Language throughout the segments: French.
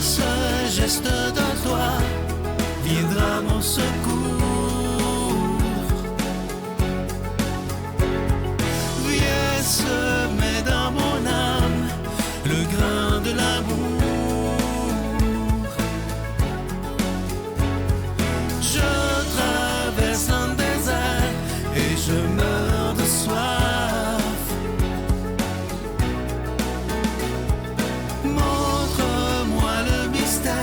ce geste de toi viendra mon secours. Viens semer dans mon âme le grain de l'amour. Je traverse un désert et je meurs de soif. Montre-moi le mystère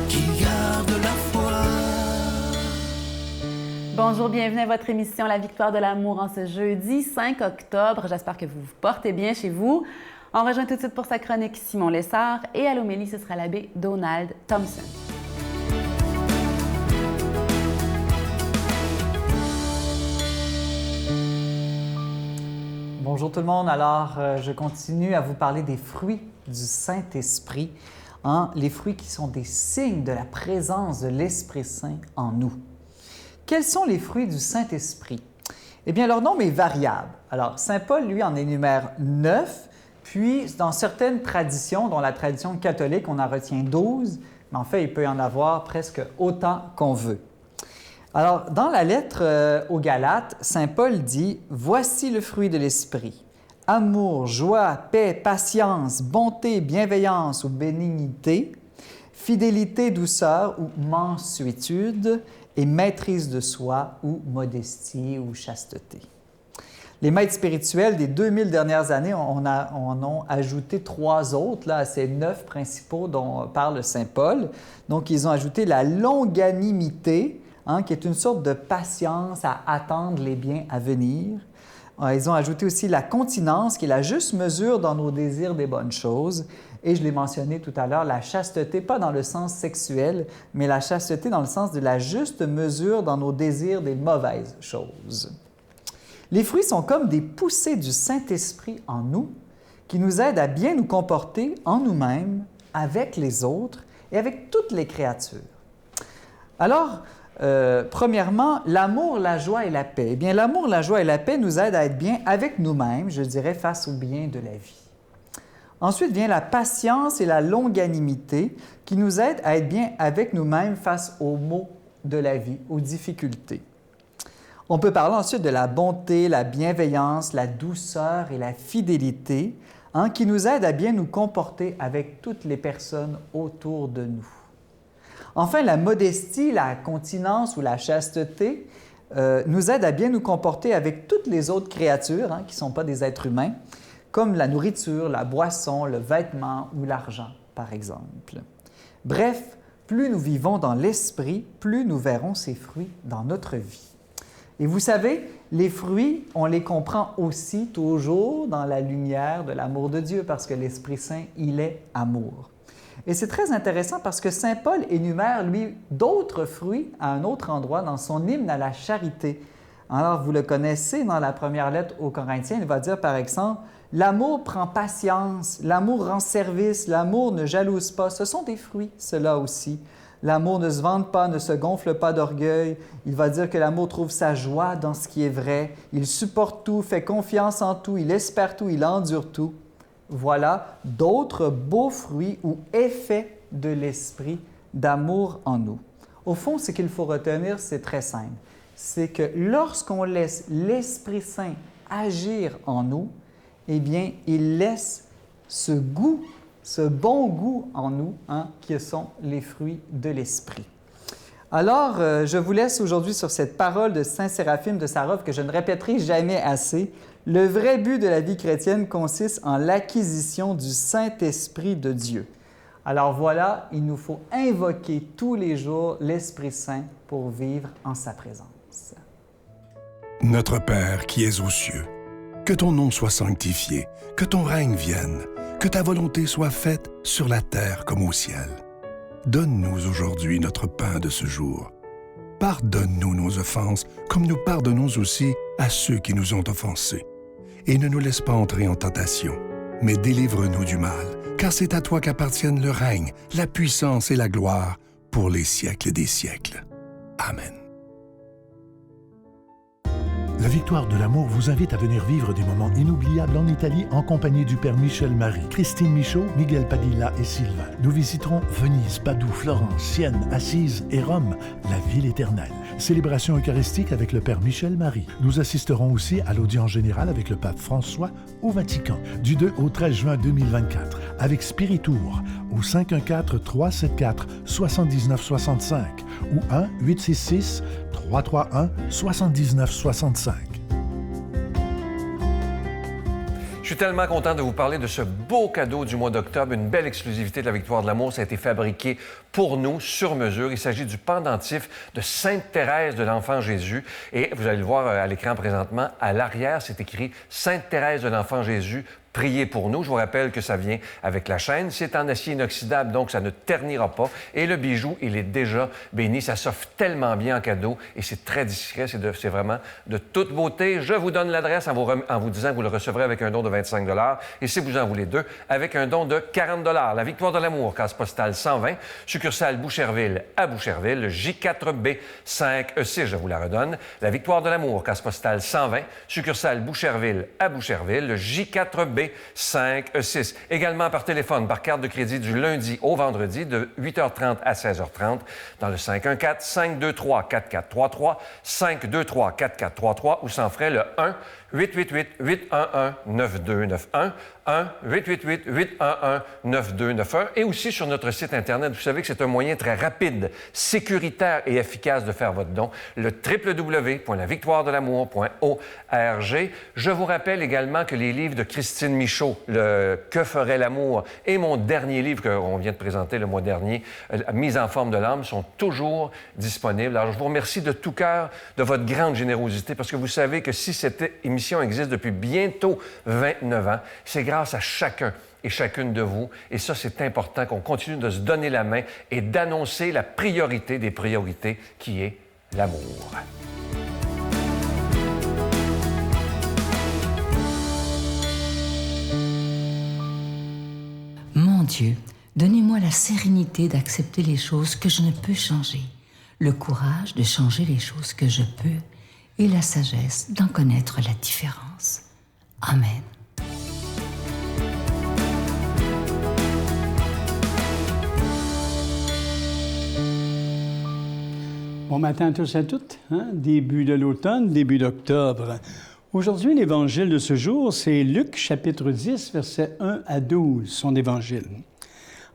qui garde la foi. Bonjour, bienvenue à votre émission La Victoire de l'amour en ce jeudi 5 octobre. J'espère que vous vous portez bien chez vous. On rejoint tout de suite pour sa chronique Simon Lessard et à l'homélie, ce sera l'abbé Donald Thompson. Bonjour tout le monde. Alors, je continue à vous parler des fruits du Saint-Esprit, les fruits qui sont des signes de la présence de l'Esprit Saint en nous. Quels sont les fruits du Saint-Esprit? Eh bien, leur nombre est variable. Alors, Saint Paul, lui, en énumère 9, puis dans certaines traditions, dont la tradition catholique, on en retient 12, mais en fait, il peut y en avoir presque autant qu'on veut. Alors, dans la lettre aux Galates, Saint Paul dit « Voici le fruit de l'Esprit. Amour, joie, paix, patience, bonté, bienveillance ou bénignité, fidélité, douceur ou mansuétude, et maîtrise de soi ou modestie ou chasteté. » Les maîtres spirituels des 2000 dernières années en ont ajouté 3 autres là, à ces 9 principaux dont parle Saint Paul. Donc, ils ont ajouté la longanimité, qui est une sorte de patience à attendre les biens à venir. Ils ont ajouté aussi la continence, qui est la juste mesure dans nos désirs des bonnes choses. Et je l'ai mentionné tout à l'heure, la chasteté, pas dans le sens sexuel, mais la chasteté dans le sens de la juste mesure dans nos désirs des mauvaises choses. Les fruits sont comme des poussées du Saint-Esprit en nous qui nous aident à bien nous comporter en nous-mêmes, avec les autres et avec toutes les créatures. Alors, premièrement, l'amour, la joie et la paix. Eh bien, l'amour, la joie et la paix nous aident à être bien avec nous-mêmes, je dirais, face au bien de la vie. Ensuite vient la patience et la longanimité qui nous aident à être bien avec nous-mêmes face aux maux de la vie, aux difficultés. On peut parler ensuite de la bonté, la bienveillance, la douceur et la fidélité, qui nous aident à bien nous comporter avec toutes les personnes autour de nous. Enfin, la modestie, la continence ou la chasteté nous aident à bien nous comporter avec toutes les autres créatures qui ne sont pas des êtres humains, comme la nourriture, la boisson, le vêtement ou l'argent, par exemple. Bref, plus nous vivons dans l'esprit, plus nous verrons ces fruits dans notre vie. Et vous savez, les fruits, on les comprend aussi toujours dans la lumière de l'amour de Dieu, parce que l'Esprit Saint, il est amour. Et c'est très intéressant parce que Saint Paul énumère, lui, d'autres fruits à un autre endroit dans son hymne à la charité. Alors, vous le connaissez dans la première lettre aux Corinthiens, il va dire par exemple « L'amour prend patience, l'amour rend service, l'amour ne jalouse pas. » Ce sont des fruits, ceux-là aussi. L'amour ne se vante pas, ne se gonfle pas d'orgueil. Il va dire que l'amour trouve sa joie dans ce qui est vrai. Il supporte tout, fait confiance en tout, il espère tout, il endure tout. Voilà d'autres beaux fruits ou effets de l'esprit d'amour en nous. Au fond, ce qu'il faut retenir, c'est très simple. C'est que lorsqu'on laisse l'Esprit Saint agir en nous, eh bien, il laisse ce goût, ce bon goût en nous, qui sont les fruits de l'Esprit. Alors, je vous laisse aujourd'hui sur cette parole de Saint Séraphime de Sarov que je ne répéterai jamais assez. Le vrai but de la vie chrétienne consiste en l'acquisition du Saint-Esprit de Dieu. Alors voilà, il nous faut invoquer tous les jours l'Esprit Saint pour vivre en sa présence. Notre Père qui es aux cieux, que ton nom soit sanctifié, que ton règne vienne, que ta volonté soit faite sur la terre comme au ciel. Donne-nous aujourd'hui notre pain de ce jour. Pardonne-nous nos offenses, comme nous pardonnons aussi à ceux qui nous ont offensés. Et ne nous laisse pas entrer en tentation, mais délivre-nous du mal, car c'est à toi qu'appartiennent le règne, la puissance et la gloire pour les siècles des siècles. Amen. La Victoire de l'amour vous invite à venir vivre des moments inoubliables en Italie en compagnie du Père Michel Marie, Christine Michaud, Miguel Padilla et Sylvain. Nous visiterons Venise, Padoue, Florence, Sienne, Assise et Rome, la ville éternelle. Célébration eucharistique avec le Père Michel Marie. Nous assisterons aussi à l'audience générale avec le pape François au Vatican, du 2 au 13 juin 2024, avec Spiritour au 514-374-7965 ou 1-866-331-7965. Je suis tellement content de vous parler de ce beau cadeau du mois d'octobre, une belle exclusivité de la Victoire de l'amour. Ça a été fabriqué pour nous, sur mesure. Il s'agit du pendentif de Sainte Thérèse de l'Enfant Jésus. Et vous allez le voir à l'écran présentement, à l'arrière, c'est écrit « Sainte Thérèse de l'Enfant Jésus ». Priez pour nous. Je vous rappelle que ça vient avec la chaîne. C'est en acier inoxydable, donc ça ne ternira pas. Et le bijou, il est déjà béni. Ça s'offre tellement bien en cadeau et c'est très discret. C'est vraiment de toute beauté. Je vous donne l'adresse en vous disant que vous le recevrez avec un don de 25 $. Et si vous en voulez deux, avec un don de 40 $. La Victoire de l'amour, case postale 120, succursale Boucherville à Boucherville, le J4B 5E6, je vous la redonne. La Victoire de l'amour, case postale 120, succursale Boucherville à Boucherville, le J4B 5E6. Également par téléphone, par carte de crédit du lundi au vendredi de 8h30 à 16h30 dans le 514-523-4433, 523-4433 ou sans frais le 1-888-811-9291, 1-888-811-9291 et aussi sur notre site Internet. Vous savez que c'est un moyen très rapide, sécuritaire et efficace de faire votre don, le www.lavictoiredelamour.org. Je vous rappelle également que les livres de Christine Michaud, le « Que ferait l'amour » et mon dernier livre qu'on vient de présenter le mois dernier, « Mise en forme de l'âme », sont toujours disponibles. Alors, je vous remercie de tout cœur de votre grande générosité parce que vous savez que si cette émission existe depuis bientôt 29 ans, c'est grâce à chacun et chacune de vous. Et ça, c'est important qu'on continue de se donner la main et d'annoncer la priorité des priorités qui est l'amour. Mon Dieu, donnez-moi la sérénité d'accepter les choses que je ne peux changer, le courage de changer les choses que je peux et la sagesse d'en connaître la différence. Amen. Bon matin à tous et à toutes. Début de l'automne, début d'octobre. Aujourd'hui, l'évangile de ce jour, c'est Luc, chapitre 10, versets 1 à 12, son évangile.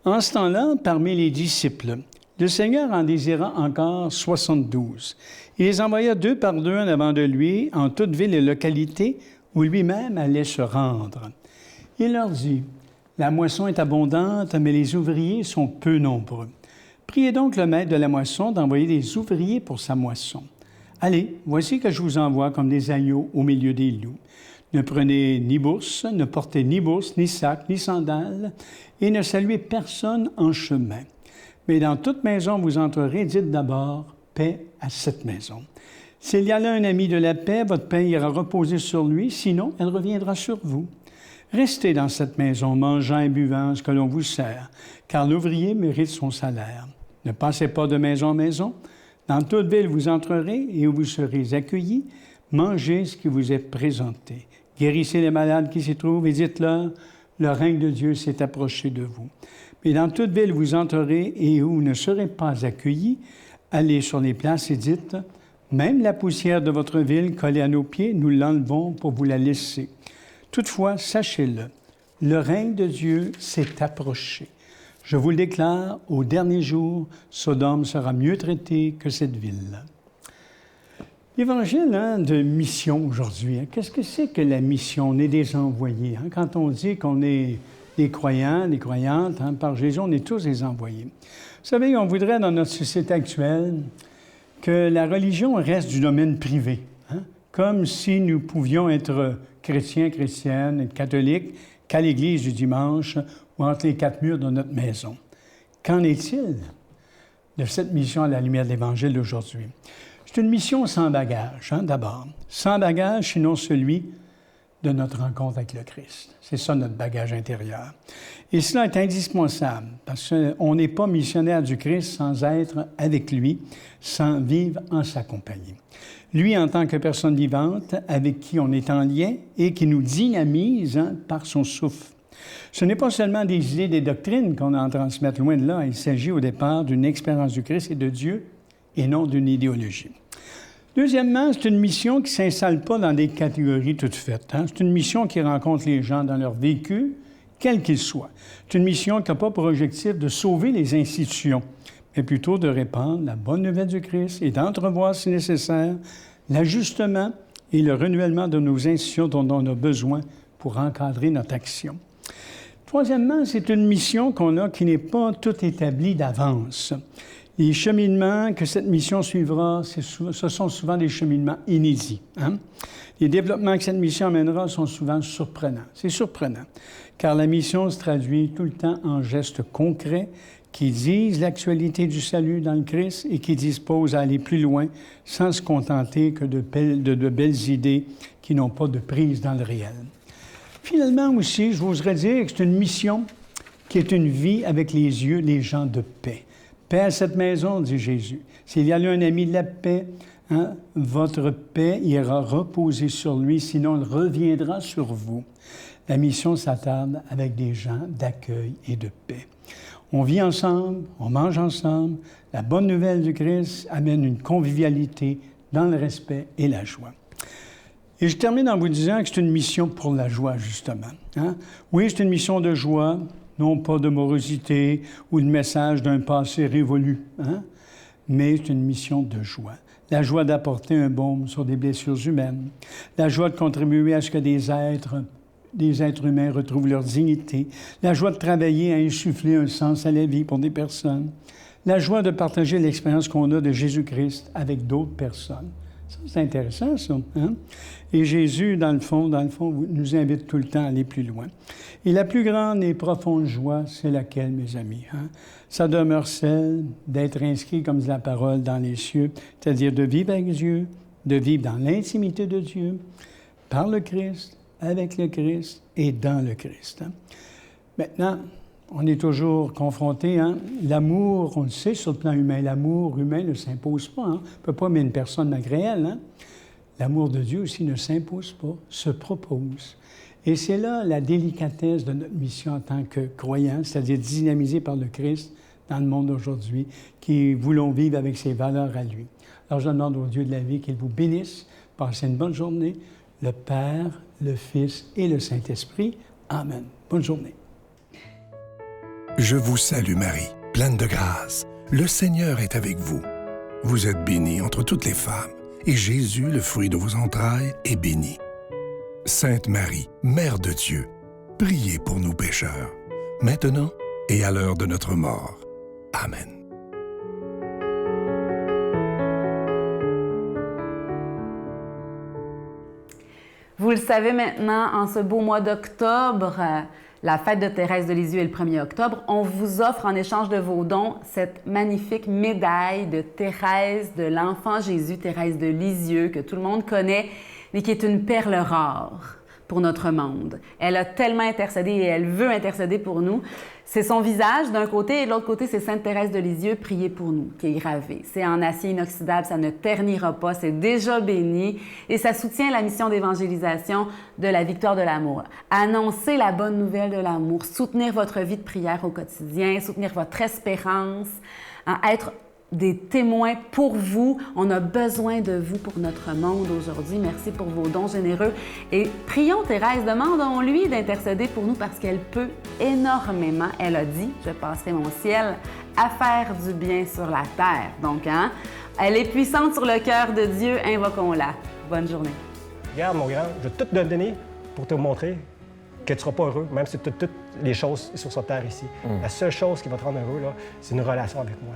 En ce temps-là, parmi les disciples, le Seigneur en désira encore 72. Il les envoya 2 par 2 en avant de lui, en toute ville et localité où lui-même allait se rendre. Il leur dit, « La moisson est abondante, mais les ouvriers sont peu nombreux. Priez donc le maître de la moisson d'envoyer des ouvriers pour sa moisson. Allez, voici que je vous envoie comme des agneaux au milieu des loups. Ne prenez ni bourse, ne portez ni bourse, ni sac, ni sandales, et ne saluez personne en chemin. Mais dans toute maison où vous entrerez, dites d'abord « Paix à cette maison ». S'il y a là un ami de la paix, votre paix ira reposer sur lui, sinon elle reviendra sur vous. Restez dans cette maison, mangeant et buvant ce que l'on vous sert, car l'ouvrier mérite son salaire. Ne passez pas de maison en maison. Dans toute ville, vous entrerez et où vous serez accueillis, mangez ce qui vous est présenté. Guérissez les malades qui s'y trouvent et dites-leur, le règne de Dieu s'est approché de vous. Mais dans toute ville, vous entrerez et où vous ne serez pas accueillis, allez sur les places et dites, même la poussière de votre ville collée à nos pieds, nous l'enlevons pour vous la laisser. Toutefois, sachez-le, le règne de Dieu s'est approché. Je vous le déclare, au dernier jour, Sodome sera mieux traitée que cette ville. L'évangile de mission aujourd'hui, qu'est-ce que c'est que la mission? On est des envoyés. Quand on dit qu'on est des croyants, des croyantes, par Jésus, on est tous des envoyés. Vous savez, on voudrait dans notre société actuelle que la religion reste du domaine privé, comme si nous pouvions être chrétiens, chrétiennes, être catholiques qu'à l'église du dimanche ou entre les 4 murs de notre maison. Qu'en est-il de cette mission à la lumière de l'Évangile d'aujourd'hui? C'est une mission sans bagage, d'abord. Sans bagage, sinon celui de notre rencontre avec le Christ. C'est ça notre bagage intérieur. Et cela est indispensable parce qu'on n'est pas missionnaire du Christ sans être avec lui, sans vivre en sa compagnie. Lui, en tant que personne vivante, avec qui on est en lien et qui nous dynamise par son souffle. Ce n'est pas seulement des idées, des doctrines qu'on a à en transmettre, loin de là. Il s'agit au départ d'une expérience du Christ et de Dieu et non d'une idéologie. Deuxièmement, c'est une mission qui ne s'installe pas dans des catégories toutes faites. C'est une mission qui rencontre les gens dans leur vécu, quel qu'il soit. C'est une mission qui n'a pas pour objectif de sauver les institutions, mais plutôt de répandre la bonne nouvelle du Christ et d'entrevoir, si nécessaire, l'ajustement et le renouvellement de nos institutions dont on a besoin pour encadrer notre action. Troisièmement, c'est une mission qu'on a qui n'est pas tout établie d'avance. Les cheminements que cette mission suivra, ce sont souvent des cheminements inédits. Les développements que cette mission amènera sont souvent surprenants. C'est surprenant, car la mission se traduit tout le temps en gestes concrets qui disent l'actualité du salut dans le Christ et qui disposent à aller plus loin sans se contenter que de belles idées qui n'ont pas de prise dans le réel. Finalement aussi, je voudrais dire que c'est une mission qui est une vie avec les yeux des gens de paix. Paix à cette maison, dit Jésus. S'il y a là un ami de la paix, votre paix ira reposer sur lui, sinon elle reviendra sur vous. La mission s'attarde avec des gens d'accueil et de paix. On vit ensemble, on mange ensemble. La bonne nouvelle du Christ amène une convivialité dans le respect et la joie. Et je termine en vous disant que c'est une mission pour la joie, justement. Oui, c'est une mission de joie, non pas de morosité ou de message d'un passé révolu, mais c'est une mission de joie. La joie d'apporter un baume sur des blessures humaines. La joie de contribuer à ce que des êtres humains retrouvent leur dignité. La joie de travailler à insuffler un sens à la vie pour des personnes. La joie de partager l'expérience qu'on a de Jésus-Christ avec d'autres personnes. Ça, c'est intéressant, ça. Et Jésus, dans le fond, nous invite tout le temps à aller plus loin. Et la plus grande et profonde joie, c'est laquelle, mes amis? Ça demeure celle d'être inscrit, comme dit la parole, dans les cieux, c'est-à-dire de vivre avec Dieu, de vivre dans l'intimité de Dieu, par le Christ, avec le Christ et dans le Christ. Maintenant, on est toujours confronté, l'amour, on le sait sur le plan humain, l'amour humain ne s'impose pas. On ne peut pas aimer une personne malgré elle. L'amour de Dieu aussi ne s'impose pas, se propose. Et c'est là la délicatesse de notre mission en tant que croyants, c'est-à-dire dynamisés par le Christ dans le monde d'aujourd'hui, qui voulons vivre avec ses valeurs à lui. Alors je demande au Dieu de la vie qu'il vous bénisse. Passez une bonne journée. Le Père, le Fils et le Saint-Esprit. Amen. Bonne journée. Je vous salue Marie, pleine de grâce. Le Seigneur est avec vous. Vous êtes bénie entre toutes les femmes, et Jésus, le fruit de vos entrailles, est béni. Sainte Marie, Mère de Dieu, priez pour nous pécheurs, maintenant et à l'heure de notre mort. Amen. Vous le savez maintenant, en ce beau mois d'octobre, la fête de Thérèse de Lisieux est le 1er octobre. On vous offre en échange de vos dons cette magnifique médaille de Thérèse de l'Enfant Jésus, Thérèse de Lisieux, que tout le monde connaît, mais qui est une perle rare pour notre monde. Elle a tellement intercédé et elle veut intercéder pour nous. C'est son visage d'un côté et de l'autre côté, c'est Sainte Thérèse de Lisieux, priez pour nous, qui est gravé. C'est en acier inoxydable, ça ne ternira pas, c'est déjà béni et ça soutient la mission d'évangélisation de la victoire de l'amour. Annoncer la bonne nouvelle de l'amour, soutenir votre vie de prière au quotidien, soutenir votre espérance, être des témoins pour vous. On a besoin de vous pour notre monde aujourd'hui. Merci pour vos dons généreux. Et prions Thérèse, demandons-lui d'intercéder pour nous parce qu'elle peut énormément. Elle a dit, je passerai mon ciel à faire du bien sur la terre. Donc, elle est puissante sur le cœur de Dieu. Invoquons-la. Bonne journée. Regarde, mon grand, je vais tout te donner pour te montrer que tu ne seras pas heureux, même si tu as toutes les choses sur cette terre ici. La seule chose qui va te rendre heureux, là, c'est une relation avec moi.